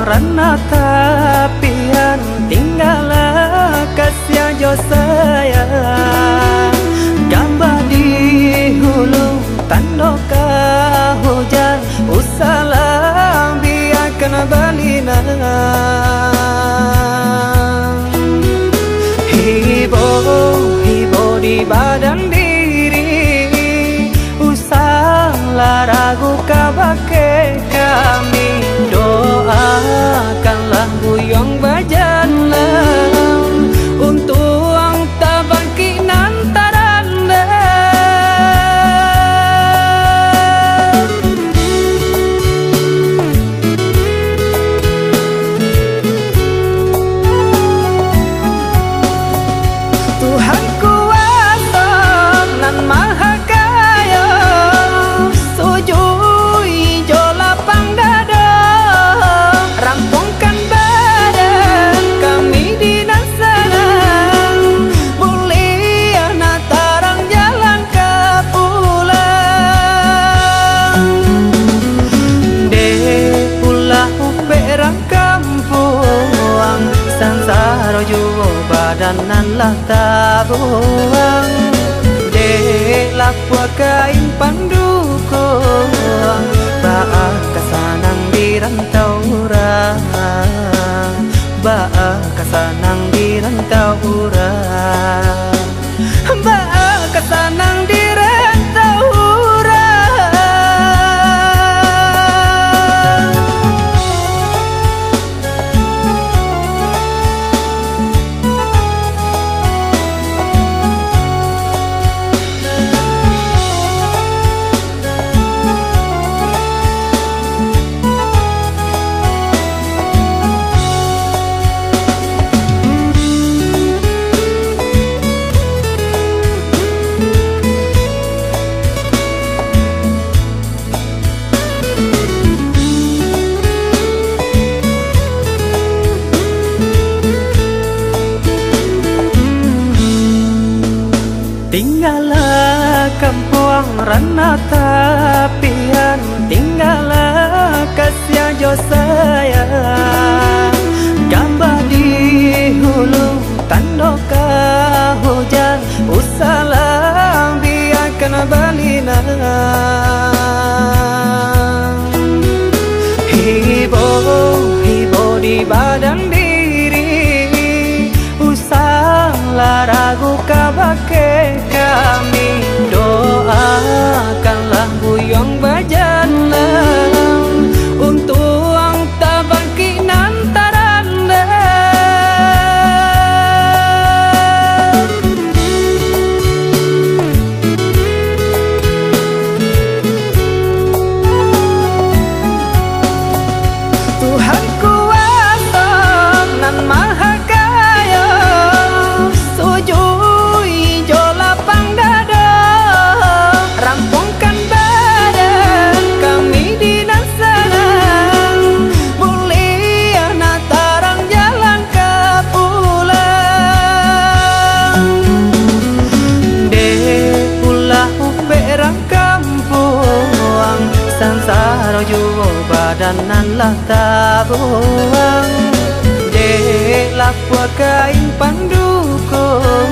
rana tapian tinggal kasih jo sayang gambar di hulu tandoka hujan usalam biar kena balina hibo di badan diri usahlah ragu kabake kami doakanlah buyong bajanlah untuk ang tabangki nantaranda Tuhan kuasa nan maha kaya sujui jo lapang dada rampungkan badan kami di nasana mulia natarang jalan ke pulang de ulah perang kampung sansaro juo badanan lah tabuang de lapua kain pandukung baak kasanang di rantau urang baak kasanang di rantau urang baak kasanang di rantau urang tinggallah kampung rana tapian tinggallah kasih jo sayang gambar di hulu tandoka hujan usalam biar kena balina hibo di badan diri usahlah ragu kabake kami doakanlah buyong bajanlah untuk ang tabangki nantaranda Tuhan kuasa nan maha kaya sujui jo lapang dada rampungkan badan kami di nasana mulia natarang jalan ke pulang de ulah perang kampung sansaro juo badanan lah tabuang de lapua kain pandukung